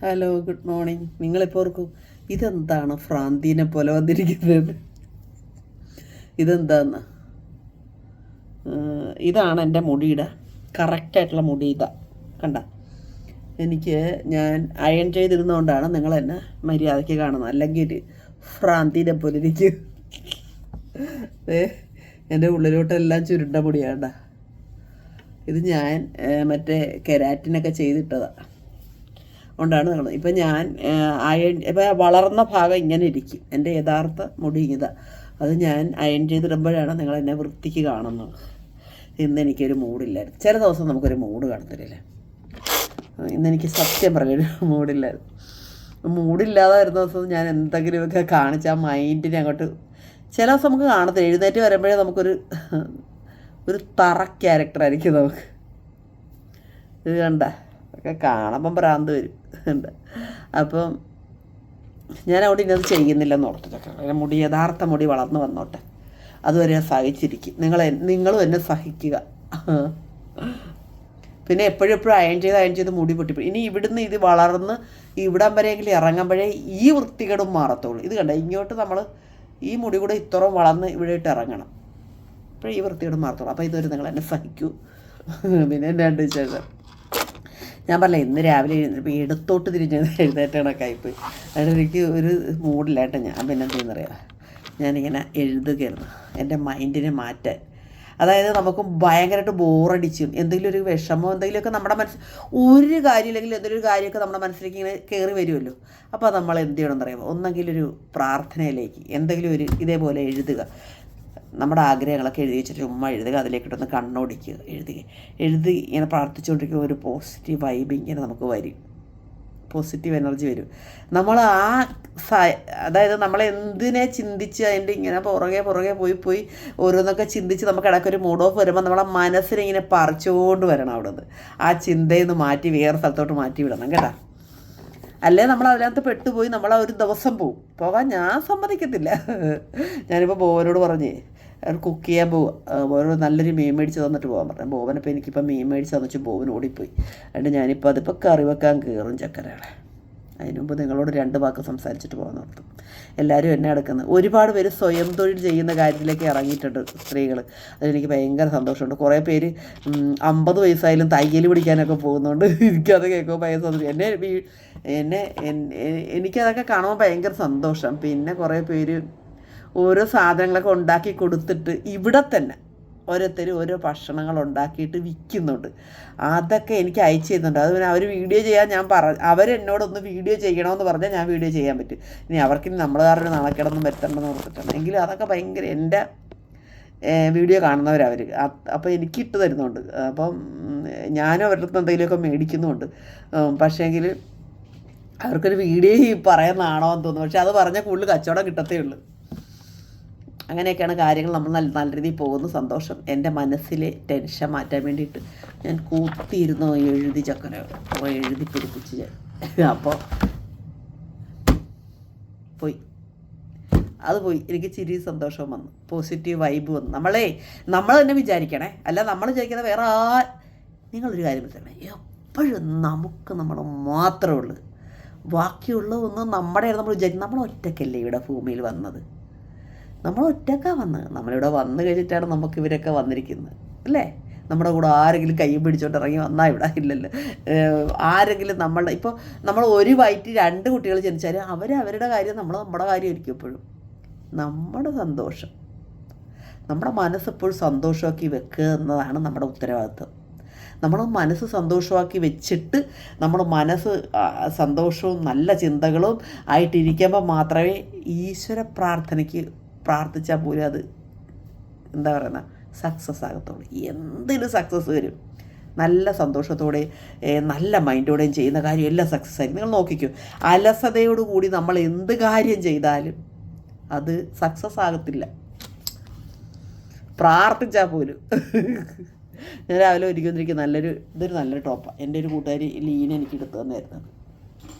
Hello, good morning. നിങ്ങളിപ്പോൾ ഓർക്കും ഇതെന്താണ് ഫ്രാന്തീനെ പോലെ വന്നിരിക്കുന്നത്? ഇതെന്താന്ന്? ഇതാണ് എൻ്റെ മുടിയുടെ കറക്റ്റായിട്ടുള്ള മുടി. ഇതാ കണ്ട. ഞാൻ അയൺ ചെയ്തിരുന്നതുകൊണ്ടാണ് നിങ്ങൾ എന്നെ മര്യാദയ്ക്ക് കാണുന്നത്. അല്ലെങ്കിൽ ഫ്രാന്തീനെ പോലെ ഇരിക്കും. എൻ്റെ ഉള്ളിലോട്ടെല്ലാം ചുരുണ്ട മുടിയാണ്ട. ഇത് ഞാൻ മറ്റേ കെരാറ്റിനൊക്കെ ചെയ്തിട്ടതാണ് കൊണ്ടാണ് നടന്നത്. ഇപ്പം ഞാൻ ഇപ്പം വളർന്ന ഭാഗം ഇങ്ങനെ ഇരിക്കും. എൻ്റെ യഥാർത്ഥ മുടി ഇതാ. അത് ഞാൻ അയൺ ചെയ്തിടുമ്പോഴാണ് നിങ്ങൾ എന്നെ വൃത്തിക്ക് കാണുന്നത്. ഇന്നെനിക്കൊരു മൂഡില്ലായിരുന്നു. ചില ദിവസം നമുക്കൊരു മൂഡ് കാണത്തില്ലേ. ഇന്നെനിക്ക് സത്യം പറഞ്ഞൊരു മൂഡില്ലായിരുന്നു. മൂഡില്ലാതെ വരുന്ന ദിവസം ഞാൻ എന്തെങ്കിലുമൊക്കെ കാണിച്ച് ആ മൈൻഡിനെ അങ്ങോട്ട് ചില ദിവസം നമുക്ക് കാണത്തില്ല. എഴുന്നേറ്റ് വരുമ്പോഴേ നമുക്കൊരു തറ ക്യാരക്ടറായിരിക്കും നമുക്ക്. ഇത് കണ്ട ഒക്കെ കാണുമ്പം ഭ്രാന്ത് വരും. ഉണ്ട്. അപ്പം ഞാൻ അവിടെ ഇന്നത് ചെയ്യുന്നില്ലെന്ന് ഓർത്തിട്ടൊക്കെ മുടി യഥാർത്ഥ മുടി വളർന്നു വന്നോട്ടെ. അതുവരെ സഹിച്ചിരിക്കും. നിങ്ങളും എന്നെ സഹിക്കുക. പിന്നെ എപ്പോഴും അയൺ ചെയ്ത് മുടി പൊട്ടിപ്പോയി. ഇനി ഇവിടുന്ന് ഇത് വളർന്ന് ഇവിടം വരെയെങ്കിലും ഇറങ്ങുമ്പോഴേ ഈ വൃത്തികേടും മാറത്തുള്ളൂ. ഇത് കണ്ട, ഇങ്ങോട്ട് നമ്മൾ ഈ മുടി കൂടെ ഇത്രയും വളർന്ന് ഇവിടെ ഇട്ട് ഇറങ്ങണം. അപ്പോഴേ ഈ വൃത്തികേടും മാറത്തുള്ളൂ. അപ്പോൾ ഇതൊരു നിങ്ങൾ എന്നെ സഹിക്കൂ. പിന്നെ എൻ്റെ രണ്ട് വിശേഷം ഞാൻ പറഞ്ഞില്ല, ഇന്ന് രാവിലെ എഴുന്നേറ്റപ്പോൾ ഇടത്തോട്ട് തിരിഞ്ഞ് എഴുന്നേറ്റണക്കായിപ്പോയി. അതുകൊണ്ട് എനിക്ക് ഒരു മൂഡില്ലായിട്ട് ഞാൻ പിന്നെ എന്തെന്നറിയാം, ഞാനിങ്ങനെ എഴുതുകയായിരുന്നു എൻ്റെ മൈൻഡിനെ മാറ്റാൻ. അതായത് നമുക്ക് ഭയങ്കരമായിട്ട് ബോറടിച്ചും എന്തെങ്കിലും ഒരു വിഷമോ എന്തെങ്കിലുമൊക്കെ നമ്മുടെ ഒരു കാര്യമില്ലെങ്കിൽ എന്തെങ്കിലും ഒരു കാര്യമൊക്കെ നമ്മുടെ മനസ്സിലേക്ക് ഇങ്ങനെ കയറി വരുമല്ലോ. അപ്പോൾ നമ്മൾ എന്ത് ചെയ്യണമെന്നറിയാമോ? ഒന്നെങ്കിലൊരു പ്രാർത്ഥനയിലേക്ക് എന്തെങ്കിലും ഒരു ഇതേപോലെ എഴുതുക. നമ്മുടെ ആഗ്രഹങ്ങളൊക്കെ എഴുതി വെച്ചിട്ട് ചുമ്മാ എഴുതുക. അതിലേക്കിട്ടൊന്ന് കണ്ണോടിക്കുക. എഴുതി ഇങ്ങനെ പ്രാർത്ഥിച്ചുകൊണ്ടിരിക്കുക. ഒരു പോസിറ്റീവ് വൈബ് ഇങ്ങനെ നമുക്ക് വരും. പോസിറ്റീവ് എനർജി വരും. നമ്മൾ അതായത് നമ്മളെന്തിനെ ചിന്തിച്ച് അതിൻ്റെ ഇങ്ങനെ പുറകെ പോയി ഓരോന്നൊക്കെ ചിന്തിച്ച് നമുക്ക് ഇടയ്ക്കൊരു മൂഡ് ഓഫ് വരുമ്പോൾ നമ്മളെ മനസ്സിനെ ഇങ്ങനെ പറിച്ചുകൊണ്ട് വരണം. അവിടെ നിന്ന് ആ ചിന്തയിൽ നിന്ന് മാറ്റി വേറെ സ്ഥലത്തോട്ട് മാറ്റി വിടണം കേട്ടോ. അല്ലേ നമ്മൾ അതിനകത്ത് പെട്ടുപോയി നമ്മൾ ആ ഒരു ദിവസം പോകാൻ ഞാൻ സമ്മതിക്കത്തില്ല. ഞാനിപ്പോൾ ബോവനോട് പറഞ്ഞേ കുക്ക് ചെയ്യാൻ ബോവനോട് നല്ലൊരു മീൻ മേടിച്ച് തന്നിട്ട് പോകാൻ പറഞ്ഞു. ബോവനിപ്പോൾ എനിക്കിപ്പോൾ മീൻ മേടിച്ച് തന്നിട്ട് ബോവൻ ഓടിപ്പോയി. അതുകൊണ്ട് ഞാനിപ്പോൾ അതിപ്പോൾ കറി വെക്കാൻ കയറും ചക്കരകളെ. അതിന് മുമ്പ് നിങ്ങളോട് 2 വാക്ക് സംസാരിച്ചിട്ട് പോകാൻ നിർത്തും. എല്ലാവരും എന്നെ അടുക്കുന്നത് ഒരുപാട് പേര് സ്വയം തൊഴിൽ ചെയ്യുന്ന കാര്യത്തിലേക്ക് ഇറങ്ങിയിട്ടുണ്ട് സ്ത്രീകൾ. അതെനിക്ക് ഭയങ്കര സന്തോഷമുണ്ട്. കുറേ പേര് 50 വയസ്സായാലും തയ്യൽ പിടിക്കാനൊക്കെ പോകുന്നുണ്ട്. എനിക്കത് കേൾക്കുമ്പോൾ ഭയങ്കര സന്തോഷം. എനിക്കതൊക്കെ കാണുമ്പോൾ ഭയങ്കര സന്തോഷം. പിന്നെ കുറേ പേര് ഓരോ സാധനങ്ങളൊക്കെ ഉണ്ടാക്കി കൊടുത്തിട്ട് ഇവിടെ തന്നെ ഓരോരുത്തർ ഓരോ ഭക്ഷണങ്ങൾ ഉണ്ടാക്കിയിട്ട് വിൽക്കുന്നുണ്ട്. അതൊക്കെ എനിക്ക് അയച്ചു തരുന്നുണ്ട്. അത് പിന്നെ അവർ വീഡിയോ ചെയ്യാൻ അവരെന്നോടൊന്ന് വീഡിയോ ചെയ്യണമെന്ന് പറഞ്ഞാൽ ഞാൻ വീഡിയോ ചെയ്യാൻ പറ്റും. ഇനി അവർക്കിനി നമ്മൾ കാരണം നാണക്കേടൊന്നും വരുത്തണ്ടെന്ന് ഓർത്തിട്ടാണ്. എങ്കിലും അതൊക്കെ ഭയങ്കര എൻ്റെ വീഡിയോ കാണുന്നവരവർ. അപ്പോൾ എനിക്ക് ഇട്ട് തരുന്നുണ്ട്. അപ്പം ഞാനും അവരുടെ അടുത്ത് എന്തെങ്കിലുമൊക്കെ മേടിക്കുന്നുമുണ്ട്. പക്ഷേങ്കിൽ അവർക്കൊരു വീഡിയോ പറയാൻ നാണമെന്ന് തോന്നുന്നു. പക്ഷെ അത് പറഞ്ഞാൽ കൂടുതൽ കച്ചവടം കിട്ടത്തേ ഉള്ളൂ. അങ്ങനെയൊക്കെയാണ് കാര്യങ്ങൾ. നമ്മൾ നല്ല രീതിയിൽ പോകുന്നു. സന്തോഷം. എൻ്റെ മനസ്സിലെ ടെൻഷൻ മാറ്റാൻ വേണ്ടിയിട്ട് ഞാൻ കൂത്തിയിരുന്നോ എഴുതി ചക്കര എഴുതി പിടിപ്പിച്ച് ഞാൻ. അപ്പോൾ അത് പോയി. എനിക്ക് ചിരി സന്തോഷവും വന്നു. പോസിറ്റീവ് വൈബ് വന്നു. നമ്മൾ തന്നെ വിചാരിക്കണേ. അല്ല നമ്മൾ വിചാരിക്കുന്നത് വേറെ നിങ്ങളൊരു കാര്യം മനസ്സിലാക്കണം, എപ്പോഴും നമുക്ക് നമ്മൾ മാത്രമേ ഉള്ളൂ. ബാക്കിയുള്ള ഒന്നും നമ്മുടെ നമ്മൾ വിചാരിക്കും. നമ്മൾ ഒറ്റയ്ക്കല്ലേ ഇവിടെ ഭൂമിയിൽ വന്നത്. നമ്മൾ ഒറ്റയ്ക്കാണ് വന്നത്. നമ്മളിവിടെ വന്നു കഴിഞ്ഞിട്ടാണ് നമുക്ക് ഇവരൊക്കെ വന്നിരിക്കുന്നത് അല്ലേ. നമ്മുടെ കൂടെ ആരെങ്കിലും കൈ പിടിച്ചോണ്ട് ഇറങ്ങി വന്നാൽ ഇവിടെ ഇല്ലല്ലോ. ആരെങ്കിലും ഇപ്പോൾ നമ്മൾ ഒരു വയറ്റിൽ 2 കുട്ടികൾ ജനിച്ചാൽ അവരുടെ കാര്യം നമ്മുടെ കാര്യമായിരിക്കും എപ്പോഴും. നമ്മുടെ സന്തോഷം, നമ്മുടെ മനസ്സെപ്പോഴും സന്തോഷമാക്കി വെക്കുക എന്നതാണ് നമ്മുടെ ഉത്തരവാദിത്വം. നമ്മൾ മനസ്സ് സന്തോഷമാക്കി വെച്ചിട്ട് നമ്മൾ മനസ്സ് സന്തോഷവും നല്ല ചിന്തകളും ആയിട്ടിരിക്കുമ്പോൾ മാത്രമേ ഈശ്വര പ്രാർത്ഥിച്ചാൽ പോലും അത് എന്താ പറയുന്ന സക്സസ് ആകത്തുള്ളൂ. എന്തിനും സക്സസ് വരും. നല്ല സന്തോഷത്തോടെ നല്ല മൈൻഡോടെയും ചെയ്യുന്ന കാര്യം എല്ലാം സക്സസ് ആയിരിക്കും. നിങ്ങൾ നോക്കിക്കോ, അലസതയോടുകൂടി നമ്മൾ എന്ത് കാര്യം ചെയ്താലും അത് സക്സസ് ആകത്തില്ല. പ്രാർത്ഥിച്ചാൽ പോലും. ഞാൻ രാവിലെ ഒരിക്കലും ഇതൊരു നല്ലൊരു ടോപ്പാണ്. എൻ്റെ ഒരു കൂട്ടുകാരി ലീന എനിക്ക് എടുത്തു തന്നായിരുന്നു.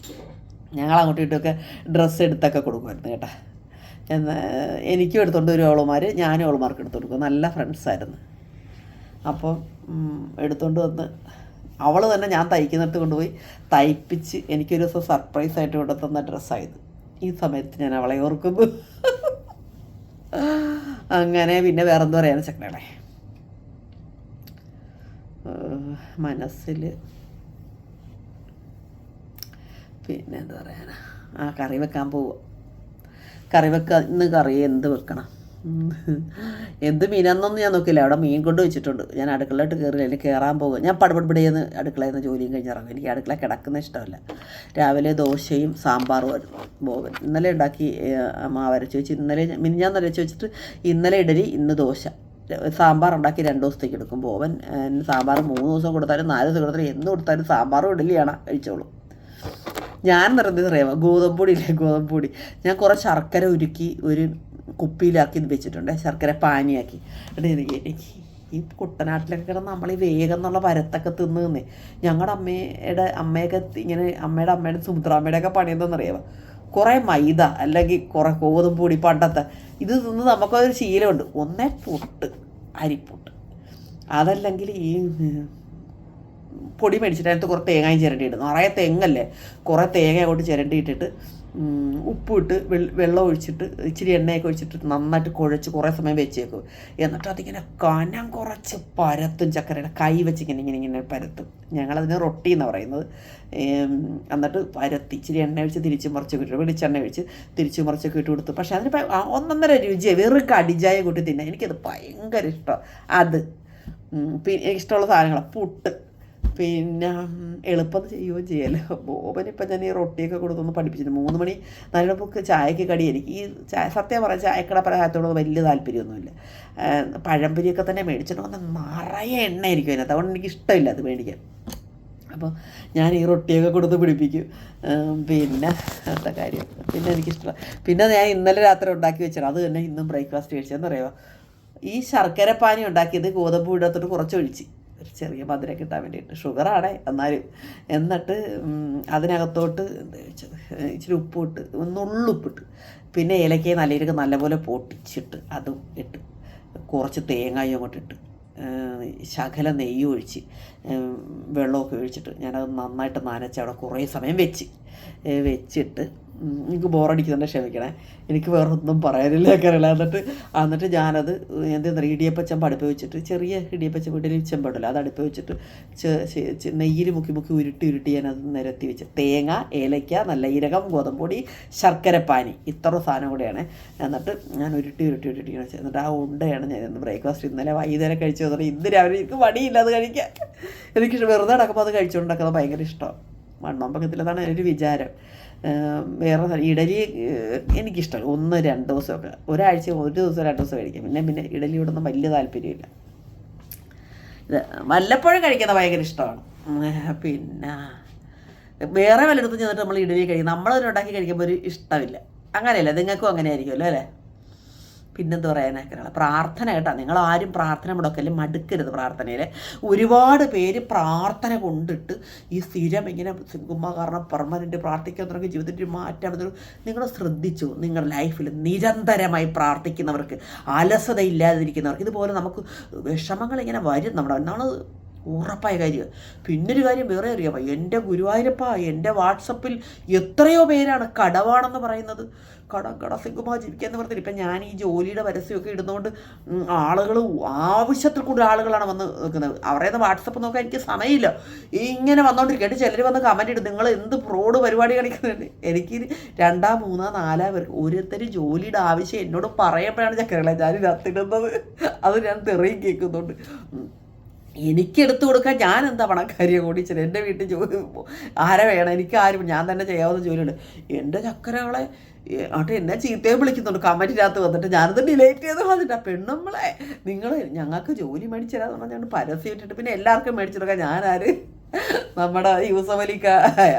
ഞങ്ങൾ അങ്ങോട്ടും ഇട്ടൊക്കെ ഡ്രസ്സ് എടുത്തൊക്കെ കൊടുക്കുമായിരുന്നു കേട്ടോ. എനിക്കും എടുത്തുകൊണ്ട് വരും അവളുമാർ, ഞാനും അവളുമാർക്ക് എടുത്തു കൊടുക്കും. നല്ല ഫ്രണ്ട്സായിരുന്നു. അപ്പം എടുത്തുകൊണ്ട് വന്ന് അവൾ തന്നെ ഞാൻ തയ്ക്കുന്നിടത്ത് കൊണ്ടുപോയി തയ്പ്പിച്ച് എനിക്കൊരു ദിവസം സർപ്രൈസായിട്ട് കൊണ്ട് തന്ന ഡ്രസ്സായത്. ഈ സമയത്ത് ഞാൻ അവളെ ഓർക്കുന്നു. അങ്ങനെ പിന്നെ വേറെന്ത് പറയാൻ ചക്കരകളെ, മനസ്സിൽ പിന്നെ എന്താ പറയാനാ, കറി വെക്കാൻ പോവുക. ഇന്ന് കറി എന്ത് വെക്കണം, എന്ത് മീനാന്നൊന്നും ഞാൻ നോക്കില്ല. അവിടെ മീൻ കൊണ്ട് വെച്ചിട്ടുണ്ട്. ഞാൻ അടുക്കളയിട്ട് കയറില്ല, എനിക്ക് കയറാൻ പോകുക. ഞാൻ പടപടിപടിയെന്ന് അടുക്കളയിൽ നിന്ന് ജോലിയും കഴിഞ്ഞിറങ്ങും. എനിക്ക് അടുക്കള കിടക്കുന്ന ഇഷ്ടമല്ല. രാവിലെ ദോശയും സാമ്പാറുമായിരുന്നു ബോവൻ. ഇന്നലെ ഉണ്ടാക്കി മാവരച്ച് വെച്ച്, മിനിഞ്ഞാന്ന് അരച്ച് വെച്ചിട്ട് ഇന്നലെ ഇഡലി, ഇന്ന് ദോശ. സാമ്പാർ ഉണ്ടാക്കി 2 ദിവസത്തേക്ക് എടുക്കും ബോവൻ. സാമ്പാർ 3 ദിവസം കൊടുത്താലും 4 ദിവസം കൊടുത്താലും എന്ന് കൊടുത്താലും സാമ്പാറും ഇഡലിയാണ് കഴിച്ചോളൂ. ഞാൻ നിർത്തിയത് അറിയാമോ, ഗോതമ്പൊടി ഞാൻ കുറേ ശർക്കര ഉരുക്കി ഒരു കുപ്പിയിലാക്കി വെച്ചിട്ടുണ്ട്, ശർക്കര പാനിയാക്കി. എന്നിട്ട് എനിക്ക് ഈ കുട്ടനാട്ടിലൊക്കെ കിടന്ന് നമ്മൾ ഈ വേഗം എന്നുള്ള വരത്തൊക്കെ തിന്നേ. ഞങ്ങളുടെ അമ്മയൊക്കെ ഇങ്ങനെ അമ്മയുടെ സുമിത്രാമ്മയുടെയൊക്കെ പണി എന്താണെന്നറിയാമോ, കുറേ മൈദ അല്ലെങ്കിൽ കുറേ ഗോതമ്പൊടി പണ്ടത്തെ ഇത് തിന്ന് നമുക്കൊരു ശീലമുണ്ട്. ഒന്നേ പുട്ട്, അരിപ്പുട്ട്, അതല്ലെങ്കിൽ ഈ പൊടി മേടിച്ചിട്ട് അതിനകത്ത് കുറേ തേങ്ങയും ചിരണ്ടിയിട്ട്, നിറയെ തെങ്ങല്ലേ, കുറേ തേങ്ങ അങ്ങോട്ട് ചിരണ്ടിയിട്ടിട്ട് ഉപ്പിട്ട് വെള്ളം ഒഴിച്ചിട്ട് ഇച്ചിരി എണ്ണയൊക്കെ ഒഴിച്ചിട്ട് നന്നായിട്ട് കുഴച്ച് കുറേ സമയം വെച്ചേക്കും. എന്നിട്ട് അതിങ്ങനെ കനം കുറച്ച് പരത്തും. ചക്കരയുടെ കൈ വെച്ച് ഇങ്ങനെ പരത്തും. ഞങ്ങളതിന് റൊട്ടി എന്നാണ് പറയുന്നത്. എന്നിട്ട് പരത്തി ഇച്ചിരി എണ്ണ ഒഴിച്ച് തിരിച്ച് മറിച്ചൊക്കെ ഇട്ടു, വെളിച്ചെണ്ണ ഒഴിച്ച് തിരിച്ച് മറിച്ചൊക്കെ ഇട്ട് കൊടുത്തു. പക്ഷേ അതിന് 1.5 രുചിയാണ്. വെറും കടിജായ കൂട്ടി തിന്നാൻ എനിക്കത് ഭയങ്കര ഇഷ്ടമാണ്. അത് പിന്നെ എനിക്കിഷ്ടമുള്ള സാധനങ്ങളാണ്. പുട്ട് പിന്നെ എളുപ്പം ചെയ്യുകയും ചെയ്യല്ലോ. ബോബനിപ്പം ഞാൻ ഈ റൊട്ടിയൊക്കെ കൊടുത്തൊന്ന് പഠിപ്പിച്ചിട്ടുണ്ട്. 3 മണി 4 മണിക്ക് ചായക്ക് കടി. എനിക്ക് ഈ സത്യം പറഞ്ഞാൽ ചായക്കട പലഹാരത്തോട് വലിയ താല്പര്യമൊന്നുമില്ല. പഴംപൊരിയൊക്കെ തന്നെ മേടിച്ചിട്ട് വന്ന് നിറയെ എണ്ണ ആയിരിക്കും അതിനകത്ത്. അതുകൊണ്ട് എനിക്ക് ഇഷ്ടമില്ല അത് മേടിക്കാൻ. അപ്പോൾ ഞാൻ ഈ റൊട്ടിയൊക്കെ കൊടുത്ത് പിടിപ്പിക്കും. പിന്നെ എന്താ കാര്യം, പിന്നെ എനിക്കിഷ്ടമാണ്. പിന്നെ ഞാൻ ഇന്നലെ രാത്രി ഉണ്ടാക്കി വെച്ചാൽ അത് തന്നെ ഇന്നും ബ്രേക്ക്ഫാസ്റ്റ് കഴിച്ചതെന്ന് പറയുമോ, ഈ ശർക്കര പാനി ഉണ്ടാക്കിയത് ഗോതമ്പ് ഇടത്തോട്ട് കുറച്ച് ഒഴിച്ച് ഒരു ചെറിയ മധുരം കിട്ടാൻ വേണ്ടിയിട്ട്, ഷുഗറാണേ എന്നാലും. എന്നിട്ട് അതിനകത്തോട്ട് എന്താ വെച്ചത്, ഇച്ചിരി ഉപ്പിട്ട്, നുള്ളുപ്പിട്ട്, പിന്നെ ഏലക്കയും നല്ലീരൊക്കെ നല്ലപോലെ പൊട്ടിച്ചിട്ട് അതും ഇട്ട്, കുറച്ച് തേങ്ങയും അങ്ങോട്ട് ഇട്ട്, ശകല നെയ്യ് ഒഴിച്ച്, വെള്ളമൊക്കെ ഒഴിച്ചിട്ട് ഞാനത് നന്നായിട്ട് നനച്ച് അവിടെ കുറേ സമയം വെച്ചിട്ട് എനിക്ക് ബോറടിക്കുന്നുണ്ട്, ക്ഷമിക്കണേ. എനിക്ക് വേറെ ഒന്നും പറയാനില്ല കറിയില്ല. എന്നിട്ട് ഞാനത് എന്താ ഇടിയപ്പച്ചമ്പ് അടുപ്പ് വെച്ചിട്ട്, ചെറിയ ഇടിയപ്പച്ചമ്പ് ഇഡലി ചെമ്പുണ്ടല്ലോ, അത് അടുപ്പ് വെച്ചിട്ട് നെയ്യിൽ മുക്കി ഉരുട്ടി ഞാനത് നിരത്തി വെച്ച്, തേങ്ങ, ഏലയ്ക്ക, നല്ല ജീരകം, ഗോതമ്പൊടി, ശർക്കരപ്പാനി, ഇത്ര സാധനം കൂടെയാണ്. എന്നിട്ട് ഞാൻ ഉരുട്ടി വെച്ച്, എന്നിട്ട് ആ ഉണ്ടയാണ് ഞാൻ ഇന്ന് ബ്രേക്ക്ഫാസ്റ്റ് ഇന്നലെ വൈകുന്നേരം കഴിച്ചു തന്നിട്ട് ഇന്ന് രാവിലെ എനിക്ക് മടിയില്ല അത് കഴിക്കാൻ. എനിക്ക് വെറുതെ നടക്കുമ്പോൾ അത് കഴിച്ചുകൊണ്ടിരിക്കുന്നത് ഭയങ്കര ഇഷ്ടമാണ്. മണ്ണമ്പക്കത്തിലതാണ് എൻ്റെ ഒരു വിചാരം. വേറെ ഇഡലി എനിക്കിഷ്ടമല്ല. 1-2 ദിവസമൊക്കെ, ഒരാഴ്ച 1 ദിവസം 2 ദിവസം കഴിക്കാം. പിന്നെ ഇഡലിയോടൊന്നും വലിയ താല്പര്യമില്ല. ഇത് വല്ലപ്പോഴും കഴിക്കുന്നത് ഭയങ്കര ഇഷ്ടമാണ്. പിന്നെ വേറെ വല്ലയിടത്തും ചെന്നിട്ട് നമ്മൾ ഇഡലി കഴിക്കും, നമ്മളതിനുണ്ടാക്കി കഴിക്കുമ്പോൾ ഒരു ഇഷ്ടമില്ല. അങ്ങനെയല്ല, നിങ്ങൾക്കും അങ്ങനെ ആയിരിക്കുമല്ലോ അല്ലേ? പിന്നെന്ത് പറയാനൊക്കെ പ്രാർത്ഥന കേട്ടോ. നിങ്ങളാരും പ്രാർത്ഥന മുടക്കല് മടുക്കരുത്. പ്രാർത്ഥനയിൽ ഒരുപാട് പേര് പ്രാർത്ഥന കൊണ്ടിട്ട് ഈ സ്ഥിരം ഇങ്ങനെ സിംഗുമ്മ കാരണം പെർമനൻറ്റ് പ്രാർത്ഥിക്കാൻ തുടങ്ങി ജീവിതത്തിൽ മാറ്റാൻ നിങ്ങൾ ശ്രദ്ധിച്ചു. നിങ്ങളുടെ ലൈഫിൽ നിരന്തരമായി പ്രാർത്ഥിക്കുന്നവർക്ക്, അലസത ഇല്ലാതിരിക്കുന്നവർക്ക്, ഇതുപോലെ നമുക്ക് വിഷമങ്ങൾ ഇങ്ങനെ വരും. നമ്മൾ ഉറപ്പായ കാര്യം. പിന്നൊരു കാര്യം വേറെ അറിയാമോ, എൻ്റെ ഗുരുവായൂരപ്പ, എൻ്റെ വാട്സപ്പിൽ എത്രയോ പേരാണ് കടവാണെന്ന് പറയുന്നത്. കട സിംഗുമാ ജീവിക്കാന്ന് പറഞ്ഞിട്ട്. ഇപ്പം ഞാൻ ഈ ജോലിയുടെ പരസ്യമൊക്കെ ഇടുന്നതുകൊണ്ട് ആളുകൾ ആവശ്യത്തിൽ കൂടുതൽ ആളുകളാണ് വന്ന് നിൽക്കുന്നത്. അവരുടെ വാട്സപ്പ് നോക്കാൻ എനിക്ക് സമയമില്ല. ഇങ്ങനെ വന്നുകൊണ്ടിരിക്കും. ചിലർ വന്ന് കമൻറ്റ് ഇടും, നിങ്ങൾ എന്ത് ഫ്രോഡ് പരിപാടി കാണിക്കുന്നുണ്ട്. എനിക്ക് 2, 3, 4 പേർക്ക് ഓരോരുത്തർ ജോലിയുടെ ആവശ്യം എന്നോട് പറയുമ്പോഴാണ് ചക്കരകളെ ഞാൻ ഇതിനകത്തിടുന്നത്. അത് ഞാൻ തെറിയും കേൾക്കുന്നുണ്ട്. എനിക്കെടുത്തു കൊടുക്കാൻ ഞാൻ എന്താ പണക്കാരിയെ ഓടിച്ചത്. എൻ്റെ വീട്ടിൽ ജോലി ആരെ വേണം, എനിക്ക് ആരും, ഞാൻ തന്നെ ചെയ്യാവുന്ന ജോലിയുണ്ട്. എൻ്റെ ചക്കരകളെ എന്നെ ചീത്തയും വിളിക്കുന്നുണ്ട് കമൻറ്റിനകത്ത് വന്നിട്ട്. ഞാനത് ഡിലേറ്റ് ചെയ്ത് വന്നിട്ട്, പെണ്ണുമ്പളെ നിങ്ങൾ ഞങ്ങൾക്ക് ജോലി മേടിച്ചു തരാമെന്ന് പറഞ്ഞാൽ ഞാൻ പരസ്യം ഇട്ടിട്ട് പിന്നെ എല്ലാവർക്കും മേടിച്ചു കൊടുക്കാൻ ഞാനാര്, നമ്മുടെ യൂസഫലിക്കായ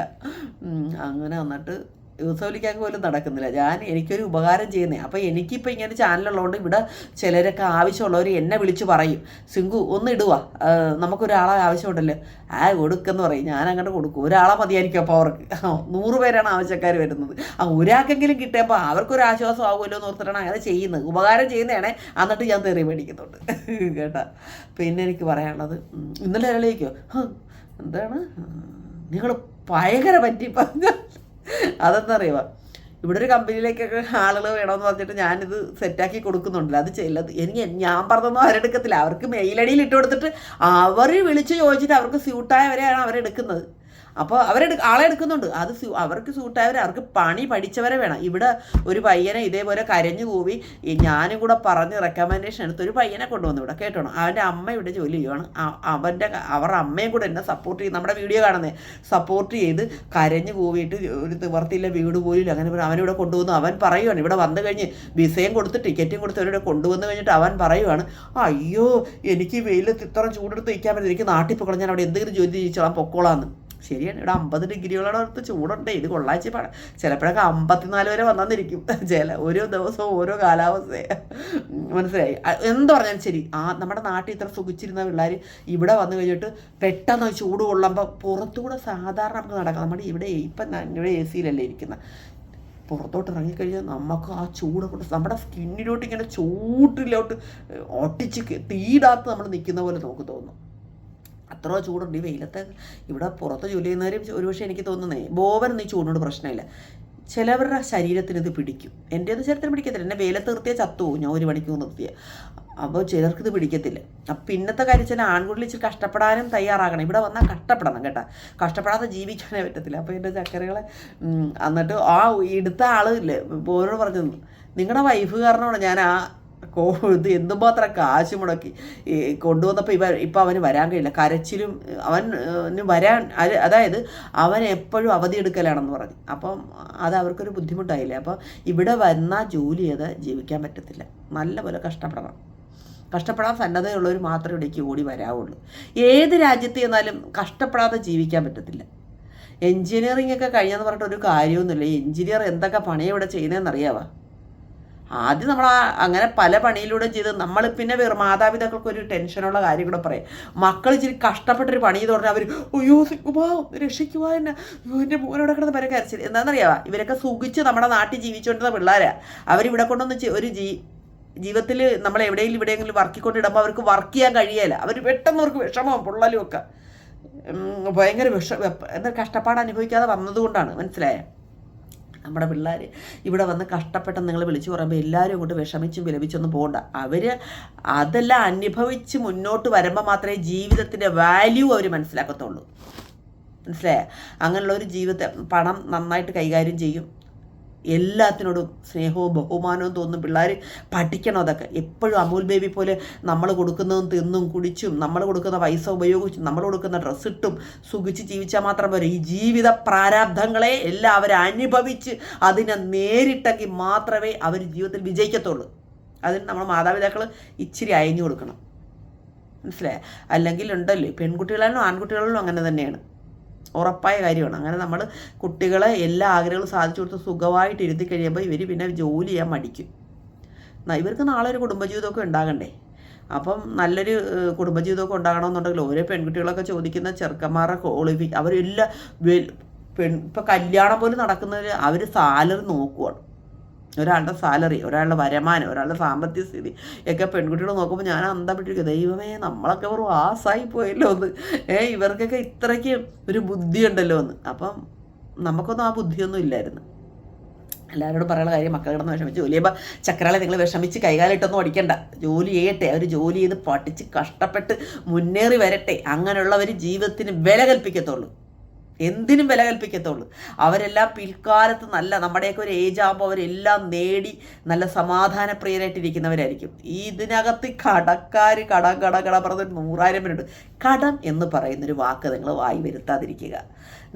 അങ്ങനെ വന്നിട്ട് യൂസഫലിക്കാക്ക് പോലും നടക്കുന്നില്ല. എനിക്കൊരു ഉപകാരം ചെയ്യുന്നേ. അപ്പോൾ എനിക്കിപ്പോൾ ഇങ്ങനെ ചാനലുള്ളതുകൊണ്ട് ഇവിടെ ചിലരൊക്കെ ആവശ്യമുള്ളവർ എന്നെ വിളിച്ച് പറയും, സിംഗു ഒന്ന് ഇടുക, നമുക്കൊരാളെ ആവശ്യമുണ്ടല്ലോ, കൊടുക്കെന്ന് പറയും. ഞാൻ അങ്ങോട്ട് കൊടുക്കും. ഒരാളെ മതിയായിരിക്കും. അപ്പോൾ അവർക്ക് 100 പേരാണ് ആവശ്യക്കാർ വരുന്നത്. ഒരാൾക്കെങ്കിലും കിട്ടിയപ്പോൾ അവർക്കൊരാശ്വാസം ആകുമല്ലോ എന്ന് ഓർത്തിട്ടാണ് അങ്ങനെ ചെയ്യുന്നത്. ഉപകാരം ചെയ്യുന്നതാണേ. എന്നിട്ട് ഞാൻ തെറി മേടിക്കുന്നുണ്ട് കേട്ടോ. പിന്നെ എനിക്ക് പറയാനുള്ളത്, ഇന്നലെ ഒരാളേക്കോ എന്താണ്, നിങ്ങൾ ഭയങ്കര പറ്റി പറഞ്ഞ അതെന്നറിയുക. ഇവിടെ ഒരു കമ്പനിയിലേക്കൊക്കെ ആളുകൾ വേണമെന്ന് പറഞ്ഞിട്ട് ഞാനിത് സെറ്റാക്കി കൊടുക്കുന്നുണ്ടല്ലോ, അത് ചെയ്യില്ലത് എനിക്ക് ഞാൻ പറഞ്ഞൊന്നും അവരെടുക്കത്തില്ല. അവർക്ക് മെയിൽ ഐ ഡിയിൽ ഇട്ട് കൊടുത്തിട്ട് അവർ വിളിച്ച് ചോദിച്ചിട്ട് അവർക്ക് സ്യൂട്ടായവരെയാണ് അവരെടുക്കുന്നത്. അപ്പോൾ ആളെ എടുക്കുന്നുണ്ട്, അത് അവർക്ക് സ്യൂട്ടായവരെ, അവർക്ക് പണി പഠിച്ചവരെ വേണം. ഇവിടെ ഒരു പയ്യനെ ഇതേപോലെ കരഞ്ഞു കൂവി ഞാനും കൂടെ പറഞ്ഞ് റെക്കമെൻഡേഷൻ എടുത്ത് ഒരു പയ്യനെ കൊണ്ടുവന്നു ഇവിടെ, കേട്ടോണം. അവൻ്റെ അമ്മ ഇവിടെ ജോലി ചെയ്യുവാണ്. അവരുടെ അമ്മയും കൂടെ എന്നെ സപ്പോർട്ട് ചെയ്ത്, നമ്മുടെ വീഡിയോ കാണുന്നത് സപ്പോർട്ട് ചെയ്ത് കരഞ്ഞു കൂവിയിട്ട് ഒരു നിവർത്തിയില്ല, വീട് പോയില്ല, അങ്ങനെ അവനിവിടെ കൊണ്ടുവന്നു. അവൻ പറയുവാണ്, ഇവിടെ വന്നു കഴിഞ്ഞ് വിസയും കൊടുത്ത് ടിക്കറ്റും കൊടുത്ത് അവരിവിടെ കൊണ്ടുവന്ന് കഴിഞ്ഞിട്ട് അവൻ പറയുവാണ്, അയ്യോ എനിക്ക് വെയിലത്ത് ഇത്ര ചൂടെടുത്ത് വയ്ക്കാൻ പറ്റില്ല, എനിക്ക് നാട്ടിൽ പോകണം, ഞാൻ അവിടെ എന്തെങ്കിലും ജോലി ചെയ്യിച്ചോളാം, പൊക്കോളാന്ന്. ശരിയാണ്, ഇവിടെ 50 ഡിഗ്രിയോളം അടുത്ത് ചൂടുണ്ട്. ഇത് കൊള്ളാഴ്ച പാടാം. ചിലപ്പോഴൊക്കെ 54 വരെ വന്നിരിക്കും. ഓരോ ദിവസവും ഓരോ കാലാവസ്ഥ, മനസ്സിലായി. എന്ത് പറഞ്ഞാലും ശരി, നമ്മുടെ നാട്ടിൽ ഇത്ര സുഖിച്ചിരുന്ന പിള്ളേർ ഇവിടെ വന്നു കഴിഞ്ഞിട്ട് പെട്ടെന്ന് ചൂട് കൊള്ളുമ്പോൾ പുറത്തുകൂടെ സാധാരണ നമുക്ക് നടക്കാം. നമ്മുടെ ഇവിടെ ഇപ്പം ഇവിടെ എ സിയിലല്ലേ ഇരിക്കുന്നത്. പുറത്തോട്ട് ഇറങ്ങിക്കഴിഞ്ഞാൽ നമുക്ക് ആ ചൂട് കൊണ്ട് നമ്മുടെ സ്കിന്നിലോട്ട് ഇങ്ങനെ ചൂട്ടിലോട്ട് ഒട്ടിച്ച് തീടാത്ത് നമ്മൾ നിൽക്കുന്ന പോലെ നമുക്ക് തോന്നും. അത്ര ചൂടുണ്ട് ഈ വെയിലത്ത്. ഇവിടെ പുറത്ത് ജോലി ചെയ്യുന്നവരും ഒരുപക്ഷെ എനിക്ക് തോന്നുന്നേ ബോബനൊന്നും ഈ ചൂടിനോട് പ്രശ്നമില്ല. ചിലവരുടെ ശരീരത്തിന് ഇത് പിടിക്കും. എൻ്റെ ഒന്നും ശരീരത്തിന് പിടിക്കത്തില്ല. എന്നെ വെയിലത്ത് നിർത്തിയാൽ ചത്തുപോകും ഞാൻ 1 മണിക്കൂർ നിർത്തിയാൽ. അപ്പോൾ ചിലർക്കിത് പിടിക്കത്തില്ല. അപ്പം പിന്നത്തെ കാര്യം ചില ആൺകുട്ടികൾ ഇച്ചിരി കഷ്ടപ്പെടാനും തയ്യാറാകണം. ഇവിടെ വന്നാൽ കഷ്ടപ്പെടണം കേട്ടോ, കഷ്ടപ്പെടാതെ ജീവിക്കാനേ പറ്റത്തില്ല. അപ്പോൾ എൻ്റെ ചക്കരകളെ എന്നിട്ട് എടുത്ത ആളില്ലേ ഓരോട് പറഞ്ഞു, നിങ്ങളുടെ വൈഫ് കാരണമാണ് ഞാൻ ഇത് എന്തുമാത്രം കാശ് മുടക്കി കൊണ്ടുവന്നപ്പോൾ ഇപ്പം അവന് വരാൻ കഴിയില്ല. കരച്ചിലും അവന് വരാൻ, അതായത് അവൻ എപ്പോഴും അവധി എടുക്കലാണെന്ന് പറഞ്ഞു. അപ്പം അത് അവർക്കൊരു ബുദ്ധിമുട്ടായില്ലേ. അപ്പം ഇവിടെ വന്നാൽ ജോലി ചെയ്ത് ജീവിക്കാൻ പറ്റത്തില്ല, നല്ലപോലെ കഷ്ടപ്പെടണം. കഷ്ടപ്പെടാൻ സന്നദ്ധയുള്ളവർ മാത്രമേ ഇവിടേക്ക് ഓടി വരാവുള്ളൂ. ഏത് രാജ്യത്ത് ചെന്നാലും കഷ്ടപ്പെടാതെ ജീവിക്കാൻ പറ്റത്തില്ല. എൻജിനീയറിംഗ് ഒക്കെ കഴിഞ്ഞെന്ന് പറഞ്ഞിട്ട് ഒരു കാര്യമൊന്നുമില്ല. എൻജിനീയർ എന്തൊക്കെ പണിയാണ് ഇവിടെ ചെയ്യുന്നതെന്നറിയാവാ. ആദ്യം നമ്മൾ അങ്ങനെ പല പണിയിലൂടെ ചെയ്ത് നമ്മൾ പിന്നെ മാതാപിതാക്കൾക്ക് ഒരു ടെൻഷനുള്ള കാര്യം കൂടെ പറയാം. മക്കൾ ഇച്ചിരി കഷ്ടപ്പെട്ടൊരു പണി ചെയ്ത് പറഞ്ഞാൽ അവർ അയ്യോ സിക്കുവാ രക്ഷിക്കുവാ എന്നെ, എൻ്റെ മോനോടെ കിടന്ന് പല കരച്ചിൽ. എന്താണെന്നറിയാവാ, ഇവരൊക്കെ സുഖിച്ച് നമ്മുടെ നാട്ടിൽ ജീവിച്ചുകൊണ്ടിരുന്ന പിള്ളേരാണ്. അവരിവിടെ കൊണ്ടൊന്ന് ഒരു ജീവിതത്തിൽ നമ്മൾ എവിടെയെങ്കിലും വർക്കിക്കൊണ്ടിടുമ്പോൾ അവർക്ക് വർക്ക് ചെയ്യാൻ കഴിയല. അവർ പെട്ടെന്ന് അവർക്ക് വിഷമവും പൊള്ളലും ഒക്കെ ഭയങ്കര എന്താ കഷ്ടപ്പാട് അനുഭവിക്കാതെ വന്നതുകൊണ്ടാണ്, മനസ്സിലായ. നമ്മുടെ പിള്ളേർ ഇവിടെ വന്ന് കഷ്ടപ്പെട്ടെന്ന് നിങ്ങൾ വിളിച്ചു പറയുമ്പോൾ എല്ലാവരും ഇങ്ങോട്ട് വിഷമിച്ചും വിലപിച്ചൊന്നും പോകണ്ട. അവർ അതെല്ലാം അനുഭവിച്ച് മുന്നോട്ട് വരുമ്പോൾ മാത്രമേ ജീവിതത്തിൻ്റെ വാല്യൂ അവർ മനസ്സിലാക്കത്തുള്ളൂ, മനസ്സിലായ. അങ്ങനെയുള്ള ഒരു ജീവിതത്തെ പണം നന്നായിട്ട് കൈകാര്യം ചെയ്യും, എല്ലാത്തിനോടും സ്നേഹവും ബഹുമാനവും തോന്നും. പിള്ളേർ പഠിക്കണം അതൊക്കെ. എപ്പോഴും അമൂൽ ബേബി പോലെ നമ്മൾ കൊടുക്കുന്നതും തിന്നും കുടിച്ചും നമ്മൾ കൊടുക്കുന്ന പൈസ ഉപയോഗിച്ചും നമ്മൾ കൊടുക്കുന്ന ഡ്രസ്സ് ഇട്ടും സുഖിച്ച് ജീവിച്ചാൽ മാത്രം പോരെ. ഈ ജീവിത പ്രാരാബ്ധങ്ങളെ എല്ലാം അവർ അനുഭവിച്ച് അതിനെ നേരിട്ടെങ്കിൽ മാത്രമേ അവർ ജീവിതത്തിൽ വിജയിക്കത്തുള്ളൂ. അതിന് നമ്മൾ മാതാപിതാക്കൾ ഇച്ചിരി അയഞ്ഞു കൊടുക്കണം, മനസ്സിലായ. അല്ലെങ്കിൽ ഉണ്ടല്ലോ പെൺകുട്ടികളായാലും ആൺകുട്ടികളിലും അങ്ങനെ തന്നെയാണ്, ഉറപ്പായ കാര്യമാണ്. അങ്ങനെ നമ്മൾ കുട്ടികളെ എല്ലാ ആഗ്രഹങ്ങളും സാധിച്ചു കൊടുത്ത് സുഖമായിട്ട് ഇരുത്തി കഴിയുമ്പോൾ ഇവർ പിന്നെ ജോലി ചെയ്യാൻ മടിക്കും. ഇവർക്ക് നാളെ ഒരു കുടുംബജീവിതമൊക്കെ ഉണ്ടാകണ്ടേ. അപ്പം നല്ലൊരു കുടുംബജീവിതമൊക്കെ ഉണ്ടാകണമെന്നുണ്ടെങ്കിൽ ഓരോ പെൺകുട്ടികളൊക്കെ ചോദിക്കുന്ന ചെറുക്കന്മാരുടെ അവരെല്ലാം ഇപ്പം കല്യാണം പോലും നടക്കുന്നവർ അവർ സാലറി നോക്കുവാണ്. ഒരാളുടെ സാലറി, ഒരാളുടെ വരുമാനം, ഒരാളുടെ സാമ്പത്തിക സ്ഥിതി ഒക്കെ പെൺകുട്ടികൾ നോക്കുമ്പോൾ ഞാൻ അന്തപ്പെട്ടിരിക്കും. ദൈവമേ, നമ്മളൊക്കെ വെറും ആസായി പോയല്ലോ ഒന്ന്. ഇവർക്കൊക്കെ ഇത്രയ്ക്ക് ഒരു ബുദ്ധിയുണ്ടല്ലോ എന്ന്. അപ്പം നമുക്കൊന്നും ആ ബുദ്ധിയൊന്നും ഇല്ലായിരുന്നു. എല്ലാവരോടും പറയാനുള്ള കാര്യം, മക്കൾ കിടന്ന് വിഷമിച്ച് ജോലി ചെയ്യുമ്പോൾ ചക്രാളെ നിങ്ങൾ വിഷമിച്ച് കൈകാലിട്ടൊന്നും അടിക്കണ്ട. ജോലി ചെയ്യട്ടെ, അവർ ജോലി ചെയ്ത് പഠിച്ച് കഷ്ടപ്പെട്ട് മുന്നേറി വരട്ടെ. അങ്ങനെയുള്ളവർ ജീവിതത്തിന് വില കൽപ്പിക്കത്തുള്ളൂ, എന്തിനും വില കൽപ്പിക്കത്തുള്ളൂ. അവരെല്ലാം പിൽക്കാലത്ത് നമ്മുടെയൊക്കെ ഒരു ഏജ് ആകുമ്പോൾ അവരെല്ലാം നേടി നല്ല സമാധാനപ്രിയരായിട്ടിരിക്കുന്നവരായിരിക്കും. ഇതിനകത്ത് കടക്കാർ കട പറഞ്ഞ 100,000 പേരുണ്ട്. കടം എന്ന് പറയുന്നൊരു വാക്ക് നിങ്ങൾ വായി വരുത്താതിരിക്കുക.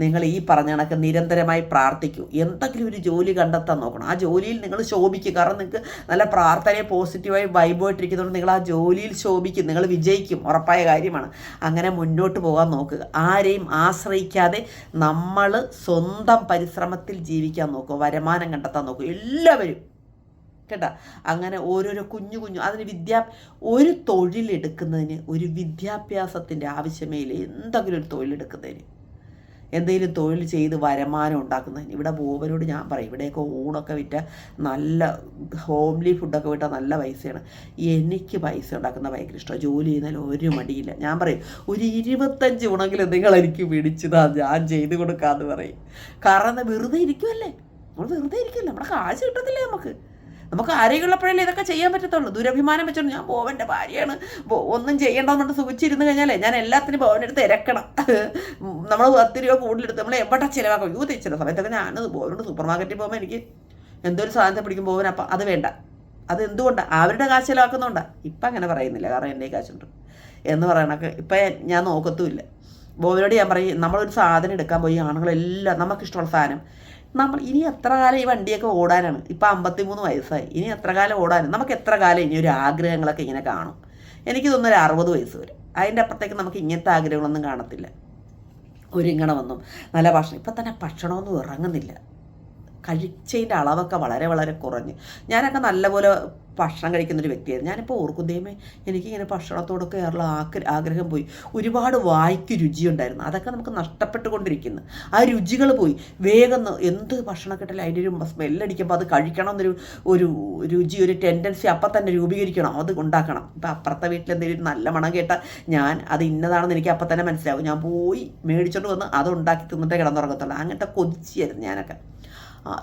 നിങ്ങൾ ഈ പറഞ്ഞ കണക്ക് നിരന്തരമായി പ്രാർത്ഥിക്കൂ. എന്തെങ്കിലും ഒരു ജോലി കണ്ടെത്താൻ നോക്കണം. ആ ജോലിയിൽ നിങ്ങൾ ശോഭിക്കും. കാരണം നിങ്ങൾക്ക് നല്ല പ്രാർത്ഥനയെ പോസിറ്റീവായി വൈബായിട്ടിരിക്കുന്നതുകൊണ്ട് നിങ്ങൾ ആ ജോലിയിൽ ശോഭിക്കും, നിങ്ങൾ വിജയിക്കും, ഉറപ്പായ കാര്യമാണ്. അങ്ങനെ മുന്നോട്ട് പോകാൻ നോക്കുക. ആരെയും ആശ്രയിക്കാതെ നമ്മൾ സ്വന്തം പരിശ്രമത്തിൽ ജീവിക്കാൻ നോക്കുക, വരുമാനം കണ്ടെത്താൻ നോക്കുക എല്ലാവരും, കേട്ടോ. അങ്ങനെ ഓരോരോ കുഞ്ഞു അതിന് ഒരു തൊഴിലെടുക്കുന്നതിന് ഒരു വിദ്യാഭ്യാസത്തിൻ്റെ ആവശ്യമേ ഇല്ല. എന്തെങ്കിലും ഒരു തൊഴിലെടുക്കുന്നതിന് എന്തെങ്കിലും തൊഴിൽ ചെയ്ത് വരുമാനം ഉണ്ടാക്കുന്നത്. ഇവിടെ ബോബനോട് ഞാൻ പറയും, ഇവിടെയൊക്കെ ഊണൊക്കെ വിറ്റ നല്ല ഹോംലി ഫുഡൊക്കെ വിട്ടാൽ നല്ല പൈസയാണ്. എനിക്ക് പൈസ ഉണ്ടാക്കുന്ന ഭയങ്കര ഇഷ്ടമാണ്. ജോലി ചെയ്യുന്നതിൽ ഒരു മടിയില്ല. ഞാൻ പറയും ഒരു 25 ഊണെങ്കിലും നിങ്ങൾ എനിക്ക് പിടിച്ചതാ, ഞാൻ ചെയ്ത് കൊടുക്കാമെന്ന് പറയും. കാരണം വെറുതെ ഇരിക്കുമല്ലേ, നമ്മൾ വെറുതെ ഇരിക്കില്ല, നമ്മുടെ കാശ് കിട്ടത്തില്ലേ നമുക്ക് ആരോഗ്യമുള്ളപ്പോഴല്ലേ ഇതൊക്കെ ചെയ്യാൻ പറ്റത്തുള്ളൂ. ദുരഭിമാനം വെച്ചോണ്ട് ഞാൻ ബോവൻ്റെ ഭാര്യയാണ്, ഒന്നും ചെയ്യേണ്ടതെന്നുണ്ട് സുഖിച്ചിരുന്ന് കഴിഞ്ഞാലേ ഞാൻ എല്ലാത്തിനും ബോവൻ്റെ അടുത്ത് ഇരക്കണം. നമ്മൾ 10 രൂപ കൂടുതലെടുത്ത് നമ്മൾ എവിടെ ചിലവാക്കും. ചില സമയത്തൊക്കെ ഞാൻ ബോവനോട് സൂപ്പർ മാർക്കറ്റിൽ പോകുമ്പോൾ എനിക്ക് എന്തൊരു സാധനത്തെ പിടിക്കും ബോവൻ, അപ്പം അത് വേണ്ട. അത് എന്തുകൊണ്ടാണ്? അവരുടെ കാശ് ചിലവാക്കുന്നുണ്ടാണ്. ഇപ്പം അങ്ങനെ പറയുന്നില്ല, കാരണം എൻ്റെ കാശുണ്ട് എന്ന് പറയണൊക്കെ ഇപ്പം ഞാൻ നോക്കത്തുമില്ല. ബോവനോട് ഞാൻ പറയും, നമ്മളൊരു സാധനം എടുക്കാൻ പോയി ആണുങ്ങളെല്ലാം നമുക്കിഷ്ടമുള്ള സാധനം ഇനി എത്ര കാലം ഈ വണ്ടിയൊക്കെ ഓടാനാണ്? ഇപ്പം 53 വയസ്സായി, ഇനി എത്ര കാലം ഓടാനും? നമുക്ക് എത്ര കാലം ഇനി ഒരു ആഗ്രഹങ്ങളൊക്കെ ഇങ്ങനെ കാണും? എനിക്ക് തോന്നുന്നു ഒരു 60 വയസ്സ് വരെ. അതിൻ്റെ അപ്പുറത്തേക്ക് നമുക്ക് ഇങ്ങനത്തെ ആഗ്രഹങ്ങളൊന്നും കാണത്തില്ല. ഒരുങ്ങണമെന്നും നല്ല ഭക്ഷണം. ഇപ്പം തന്നെ ഭക്ഷണമൊന്നും ഇറങ്ങുന്നില്ല. കഴിച്ചതിൻ്റെ അളവൊക്കെ വളരെ വളരെ കുറഞ്ഞ്. ഞാനൊക്കെ നല്ലപോലെ ഭക്ഷണം കഴിക്കുന്നൊരു വ്യക്തിയായിരുന്നു. ഞാനിപ്പോൾ ഓർക്കും, ദൈവമേ എനിക്കിങ്ങനെ ഭക്ഷണത്തോടൊക്കെ ഉള്ള ആഗ്രഹം പോയി. ഒരുപാട് വായ്ക്ക് രുചിയുണ്ടായിരുന്നു, അതൊക്കെ നമുക്ക് നഷ്ടപ്പെട്ടുകൊണ്ടിരിക്കുന്നു. ആ രുചികൾ പോയി. വേഗം എന്ത് ഭക്ഷണം കിട്ടില്ല അതിൻ്റെ ഒരു സ്മെല്ലടിക്കുമ്പോൾ അത് കഴിക്കണം എന്നൊരു രുചി, ഒരു ടെൻഡൻസി അപ്പം തന്നെ രൂപീകരിക്കണം, അത് ഉണ്ടാക്കണം. ഇപ്പം അപ്പുറത്തെ വീട്ടിൽ എന്തെങ്കിലും നല്ല മണം കേട്ടാൽ ഞാൻ അത് ഇന്നതാണെന്ന് എനിക്ക് അപ്പം തന്നെ മനസ്സിലാവും. ഞാൻ പോയി മേടിച്ചോണ്ട് വന്ന് അത് ഉണ്ടാക്കി തിന്നിട്ടേ കിടന്നുറങ്ങത്തുള്ളൂ. അങ്ങനത്തെ കൊതിച്ചായിരുന്നു ഞാനൊക്കെ.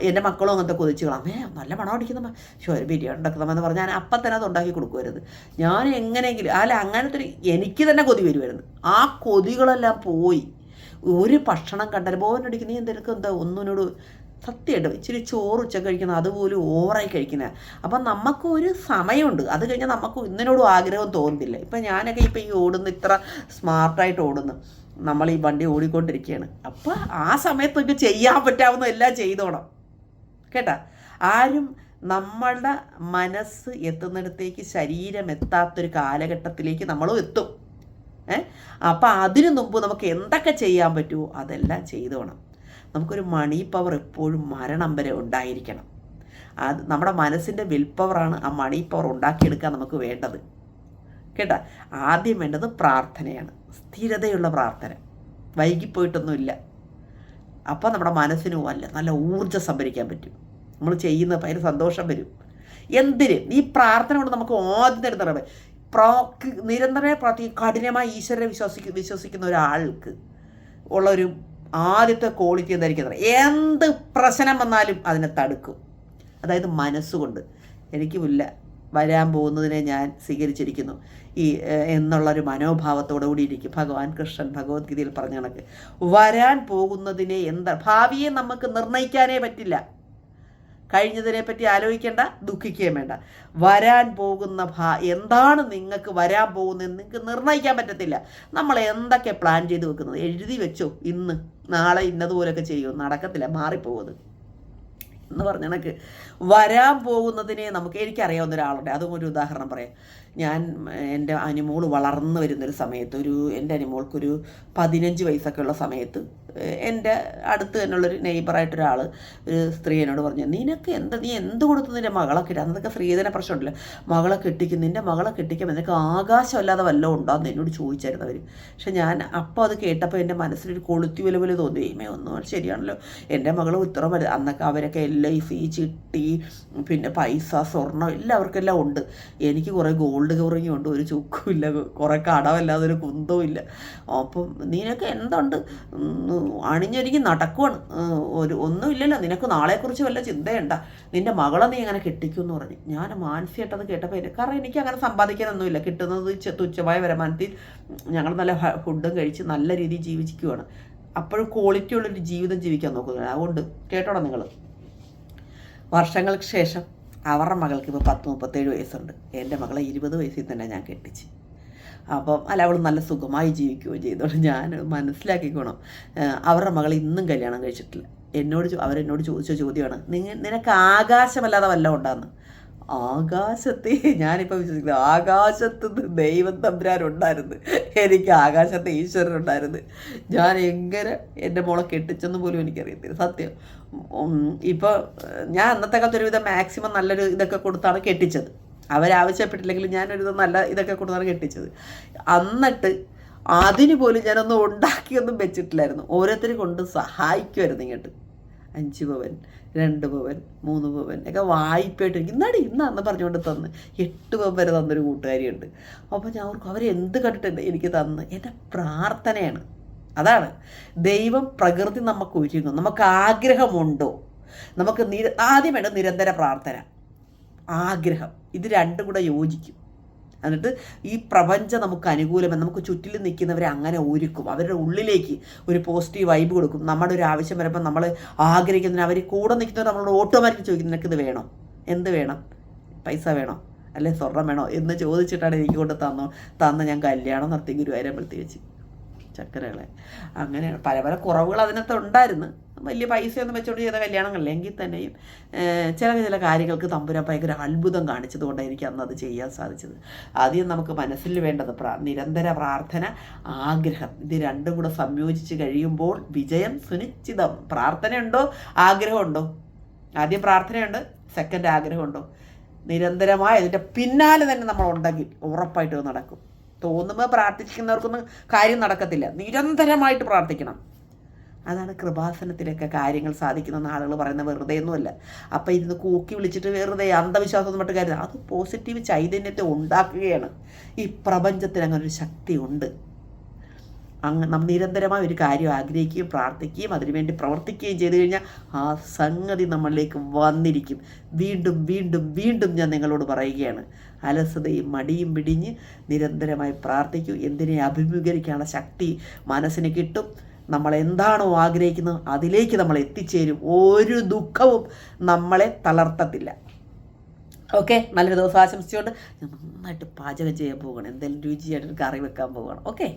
എൻ്റെ മക്കളും അങ്ങനത്തെ കൊതിച്ചുകളാം, നല്ല മണം അടിക്കുന്ന ഒരു ബിരിയാണി ഉണ്ടാക്കുന്നതെന്ന് പറഞ്ഞാൽ ഞാൻ അപ്പം തന്നെ അത് ഉണ്ടാക്കി കൊടുക്കുമായിരുന്നു. ഞാൻ എങ്ങനെയെങ്കിലും അങ്ങനത്തെ എനിക്ക് തന്നെ കൊതി വരുമായിരുന്നു. ആ കൊതികളെല്ലാം പോയി. ഒരു ഭക്ഷണം കണ്ടാൽ ബോവനടിക്ക് നീ എന്താ ഒന്നിനോട് സത്യമായിട്ട് ഇച്ചിരി ചോറ് ഉച്ച കഴിക്കുന്നത് അതുപോലും ഓവറായി കഴിക്കുന്നത്. അപ്പം നമുക്കൊരു സമയമുണ്ട്, അത് കഴിഞ്ഞാൽ നമുക്ക് ഇന്നിനോടും ആഗ്രഹം തോന്നുന്നില്ല. ഇപ്പം ഞാനൊക്കെ ഇപ്പം ഈ ഓടുന്ന ഇത്ര സ്മാർട്ടായിട്ട് ഓടുന്നു, നമ്മൾ ഈ വണ്ടി ഓടിക്കൊണ്ടിരിക്കുകയാണ്. അപ്പോൾ ആ സമയത്തൊക്കെ ചെയ്യാൻ പറ്റാവുന്ന എല്ലാം ചെയ്തോണം കേട്ടാ. ആരും നമ്മളുടെ മനസ്സ് എത്തുന്നിടത്തേക്ക് ശരീരം എത്താത്തൊരു കാലഘട്ടത്തിലേക്ക് നമ്മളും എത്തും. അപ്പം അതിനു മുമ്പ് നമുക്ക് എന്തൊക്കെ ചെയ്യാൻ പറ്റുമോ അതെല്ലാം ചെയ്തോണം. നമുക്കൊരു മണി പവർ എപ്പോഴും മരണം വരെ ഉണ്ടായിരിക്കണം. അത് നമ്മുടെ മനസ്സിൻ്റെ വിൽ പവറാണ് ആ മണി പവർ ഉണ്ടാക്കിയെടുക്കാൻ നമുക്ക് വേണ്ടത് കേട്ടാ. ആദ്യം വേണ്ടത് പ്രാർത്ഥനയാണ്, സ്ഥിരതയുള്ള പ്രാർത്ഥന, വൈകിപ്പോയിട്ടൊന്നുമില്ല. അപ്പോൾ നമ്മുടെ മനസ്സിന് നല്ല ഊർജ്ജം സംഭരിക്കാൻ പറ്റും. നമ്മൾ ചെയ്യുന്ന ഭയങ്കര സന്തോഷം വരും. എന്തിന് ഈ പ്രാർത്ഥന കൊണ്ട് നമുക്ക് ആദ്യം തരുന്ന നിരന്തരമായി പ്രാർത്ഥിക്കും. കഠിനമായി ഈശ്വരനെ വിശ്വസിക്കുന്ന ഒരാൾക്ക് ഉള്ളൊരു ആദ്യത്തെ ക്വാളിറ്റി എന്തായിരിക്കും? എന്ത് പ്രശ്നം വന്നാലും അതിനെ തടുക്കും. അതായത് മനസ്സുകൊണ്ട് എനിക്കുമില്ല, വരാൻ പോകുന്നതിനെ ഞാൻ സ്വീകരിച്ചിരിക്കുന്നു എന്നുള്ളൊരു മനോഭാവത്തോടു കൂടി ഇരിക്കും. ഭഗവാൻ കൃഷ്ണൻ ഭഗവത്ഗീതയിൽ പറഞ്ഞ കണക്ക് വരാൻ പോകുന്നതിനെ ഭാവിയെ നമുക്ക് നിർണ്ണയിക്കാനേ പറ്റില്ല. കഴിഞ്ഞതിനെ പറ്റി ആലോചിക്കേണ്ട, ദുഃഖിക്കുകയും വേണ്ട. വരാൻ പോകുന്ന എന്താണ് നിങ്ങൾക്ക് വരാൻ പോകുന്നതെന്ന് നിങ്ങൾക്ക് നിർണ്ണയിക്കാൻ പറ്റത്തില്ല. നമ്മൾ എന്തൊക്കെ പ്ലാൻ ചെയ്ത് വെക്കുന്നത് എഴുതി വെച്ചോ, ഇന്ന് നാളെ ഇന്നതുപോലെയൊക്കെ ചെയ്യുമോ? നടക്കത്തില്ല, മാറിപ്പോകുന്നത് എന്ന് പറഞ്ഞ കണക്ക് വരാൻ പോകുന്നതിനെ എനിക്കറിയാവുന്ന ഒരാളുണ്ട്. അതും ഒരു ഉദാഹരണം പറയാം. എൻ്റെ അനിമോൾ വളർന്നു വരുന്നൊരു സമയത്ത് എൻ്റെ അനിമോൾക്കൊരു 15 വയസ്സൊക്കെ ഉള്ള സമയത്ത് എൻ്റെ അടുത്ത് തന്നെയുള്ളൊരു നെയ്ബറായിട്ടൊരാൾ, ഒരു സ്ത്രീ എന്നോട് പറഞ്ഞു, നീ എന്ത് കൊടുത്തു നിൻ്റെ മകളെ കിട്ടാൻ? അതൊക്കെ സ്ത്രീധന പ്രശ്നമുണ്ടല്ലോ, മകളെ കെട്ടിക്കും, നിൻ്റെ മകളെ കെട്ടിക്കാൻ നിനക്ക് ആകാശമല്ലാതെ വല്ലതും ഉണ്ടോയെന്ന് എന്നോട് ചോദിച്ചായിരുന്നു അവർ. പക്ഷെ ഞാൻ അപ്പോൾ അത് കേട്ടപ്പോൾ എൻ്റെ മനസ്സിലൊരു കൊളുത്തി പോലെ തോന്നി. ഒന്നും ശരിയാണല്ലോ, എൻ്റെ മകൾ ഇത്ര വലുത്. അന്നൊക്കെ അവരൊക്കെ LIC, ചിട്ടി, പിന്നെ പൈസ, സ്വർണ്ണം എല്ലാവർക്കെല്ലാം ഉണ്ട്. എനിക്ക് കുറേ ഗോൾഡ് കവറിങ്ങും ഉണ്ട്, ഒരു ചുക്കുമില്ല, കുറേ കടമല്ലാതെ ഒരു കുന്തവും ഇല്ല. അപ്പം നിനക്ക് എന്തുണ്ട്, അണിഞ്ഞൊരുങ്ങി നടക്കുവാണ്, ഒന്നുമില്ലല്ലോ, നിനക്ക് നാളെക്കുറിച്ച് വല്ല ചിന്തയുണ്ട, നിൻ്റെ മകളെ നീ അങ്ങനെ കെട്ടിക്കുമെന്ന് പറഞ്ഞു. ഞാൻ മാനസികമായിട്ടത് കേട്ടപ്പോൾ കാരണം എനിക്ക് അങ്ങനെ സമ്പാദിക്കാനൊന്നുമില്ല, കിട്ടുന്നത് തുച്ഛമായ വരുമാനത്തിൽ ഞങ്ങൾ നല്ല ഫുഡും കഴിച്ച് നല്ല രീതിയിൽ ജീവിക്കുകയാണ്. അപ്പോഴും ക്വാളിറ്റി ഉള്ളൊരു ജീവിതം ജീവിക്കാൻ നോക്കുകയാണ്. അതുകൊണ്ട് കേട്ടോടാ നിങ്ങൾ, വർഷങ്ങൾക്ക് ശേഷം അവരുടെ മകൾക്ക് ഇപ്പോൾ 37 വയസ്സുണ്ട്. എൻ്റെ മകളെ 20 വയസ്സിൽ തന്നെ ഞാൻ കെട്ടിച്ച്. അപ്പം അവൾ നല്ല സുഖമായി ജീവിക്കുകയും ചെയ്തോണ്ട് ഞാൻ മനസ്സിലാക്കിക്കോണം, അവരുടെ മകൾ ഇന്നും കല്യാണം കഴിച്ചിട്ടില്ല. അവരെന്നോട് ചോദിച്ച ചോദ്യമാണ്, നിനക്ക് ആകാശമല്ലാതെ വല്ലതും ഉണ്ടാകുന്നു? ആകാശത്തെ ഞാനിപ്പോൾ വിശ്വസിക്കുന്നത്, ആകാശത്ത് ദൈവം തമ്പുരാനുണ്ടായിരുന്നു, എനിക്ക് ആകാശത്തെ ഈശ്വരനുണ്ടായിരുന്നു. ഞാൻ എങ്ങനെ എൻ്റെ മോളെ കെട്ടിച്ചെന്ന് പോലും എനിക്കറിയത്തില്ല സത്യം. ഇപ്പോൾ ഞാൻ അന്നത്തെ കാലത്ത് ഒരുവിധം മാക്സിമം നല്ലൊരു ഇതൊക്കെ കൊടുത്താണ് കെട്ടിച്ചത്. അവരാവശ്യപ്പെട്ടില്ലെങ്കിൽ ഞാനൊരു നല്ല ഇതൊക്കെ കൊടുത്താണ് കെട്ടിച്ചത്. എന്നിട്ട് അതിന് പോലും ഞാനൊന്നും ഉണ്ടാക്കിയൊന്നും വെച്ചിട്ടില്ലായിരുന്നു. ഓരോരുത്തർ കൊണ്ട് സഹായിക്കുമായിരുന്നു ഇങ്ങോട്ട്. 5 പവൻ 2 പവൻ 3 പവൻ ഒക്കെ വായ്പയായിട്ട് ഇന്നാന്ന് പറഞ്ഞുകൊണ്ട് തന്ന് 8 പവൻ വരെ തന്നൊരു കൂട്ടുകാരിയുണ്ട്. അപ്പോൾ ഞാൻ ഓർക്കും അവരെന്ത് കണ്ടിട്ടുണ്ട് എനിക്ക് തന്ന്. എൻ്റെ പ്രാർത്ഥനയാണ്. അതാണ് ദൈവം, പ്രകൃതി നമുക്ക് ഒരുങ്ങും. നമുക്ക് ആഗ്രഹമുണ്ടോ? നമുക്ക് ആദ്യം വേണ്ട നിരന്തര പ്രാർത്ഥന, ആഗ്രഹം. ഇത് രണ്ടും കൂടെ യോജിക്കും. എന്നിട്ട് ഈ പ്രപഞ്ചം നമുക്ക് അനുകൂലമെന്ന് നമുക്ക് ചുറ്റിലും നിൽക്കുന്നവരെ അങ്ങനെ ഒരുക്കും. അവരുടെ ഉള്ളിലേക്ക് ഒരു പോസിറ്റീവ് വൈബ് കൊടുക്കും. നമ്മുടെ ഒരു ആവശ്യം വരുമ്പോൾ നമ്മൾ ആഗ്രഹിക്കുന്നതിന് അവർ കൂടെ നിൽക്കുന്നവർ നമ്മളോട് ഓട്ടോമാറ്റിക് ചോദിക്കും, നിനക്കിത് വേണോ, എന്ത് വേണം, പൈസ വേണോ, അല്ലെ സ്വർണ്ണം വേണോ എന്ന് ചോദിച്ചിട്ടാണ് എനിക്ക് കൊണ്ട് തന്ന് ഞാൻ കല്യാണം നടത്തി ഗുരുവായൂരമ്പലത്തിൽ വെച്ച് ചക്കരകളെ. അങ്ങനെ പല പല കുറവുകൾ അതിനകത്ത് ഉണ്ടായിരുന്നു. വലിയ പൈസയൊന്നും വെച്ചുകൊണ്ട് ചെയ്ത കല്യാണങ്ങളില്ല. എങ്കിൽ തന്നെയും ചില കാര്യങ്ങൾക്ക് തമ്പുരാൻ ഭയങ്കര അത്ഭുതം കാണിച്ചതുകൊണ്ടാണ് എനിക്ക് അന്ന് അത് ചെയ്യാൻ സാധിച്ചത്. ആദ്യം നമുക്ക് മനസ്സിൽ വേണ്ടത് നിരന്തര പ്രാർത്ഥന, ആഗ്രഹം. ഇത് രണ്ടും കൂടെ സംയോജിച്ച് കഴിയുമ്പോൾ വിജയം സുനിശ്ചിതം. പ്രാർത്ഥനയുണ്ടോ, ആഗ്രഹമുണ്ടോ? ആദ്യം പ്രാർത്ഥനയുണ്ട്, സെക്കൻഡ് ആഗ്രഹമുണ്ടോ? നിരന്തരമായ ഇതിൻ്റെ പിന്നാലെ തന്നെ നമ്മളുണ്ടെങ്കിൽ ഉറപ്പായിട്ട് നടക്കും. തോന്നുമ്പോൾ പ്രാർത്ഥിക്കുന്നവർക്കൊന്നും കാര്യം നടക്കത്തില്ല. നിരന്തരമായിട്ട് പ്രാർത്ഥിക്കണം. അതാണ് കൃപാസനത്തിലൊക്കെ കാര്യങ്ങൾ സാധിക്കുന്ന ആളുകൾ പറയുന്നത്. വെറുതെ ഒന്നുമല്ല. അപ്പം ഇരുന്ന് കൂക്കി വിളിച്ചിട്ട് വെറുതെ അന്ധവിശ്വാസം മറ്റു കാര്യം, അത് പോസിറ്റീവ് ചൈതന്യത്തെ ഉണ്ടാക്കുകയാണ്. ഈ പ്രപഞ്ചത്തിന് അങ്ങനെ ഒരു ശക്തി ഉണ്ട്. നമ്മൾ നിരന്തരമായ ഒരു കാര്യം ആഗ്രഹിക്കുകയും പ്രാർത്ഥിക്കുകയും അതിനുവേണ്ടി പ്രവർത്തിക്കുകയും ചെയ്തു കഴിഞ്ഞാൽ ആ സംഗതി നമ്മളിലേക്ക് വന്നിരിക്കും. വീണ്ടും വീണ്ടും വീണ്ടും ഞാൻ നിങ്ങളോട് പറയുകയാണ്, അലസതയും മടിയും പിടിഞ്ഞ് നിരന്തരമായി പ്രാർത്ഥിക്കൂ. എന്തിനെ അഭിമുഖീകരിക്കാനുള്ള ശക്തി മനസ്സിന് കിട്ടും. നമ്മൾ എന്താണോ ആഗ്രഹിക്കുന്നത് അതിലേക്ക് നമ്മൾ എത്തിച്ചേരും. ഒരു ദുഃഖവും നമ്മളെ തളർത്തത്തില്ല. ഓക്കെ, നല്ലൊരു ദിവസം ആശംസിച്ചുകൊണ്ട് ഞാൻ നന്നായിട്ട് പാചകം ചെയ്യാൻ പോവുകയാണ്. എന്തെങ്കിലും രുചിയായിട്ടൊരു കറി വെക്കാൻ പോവുകയാണ്. ഓക്കെ.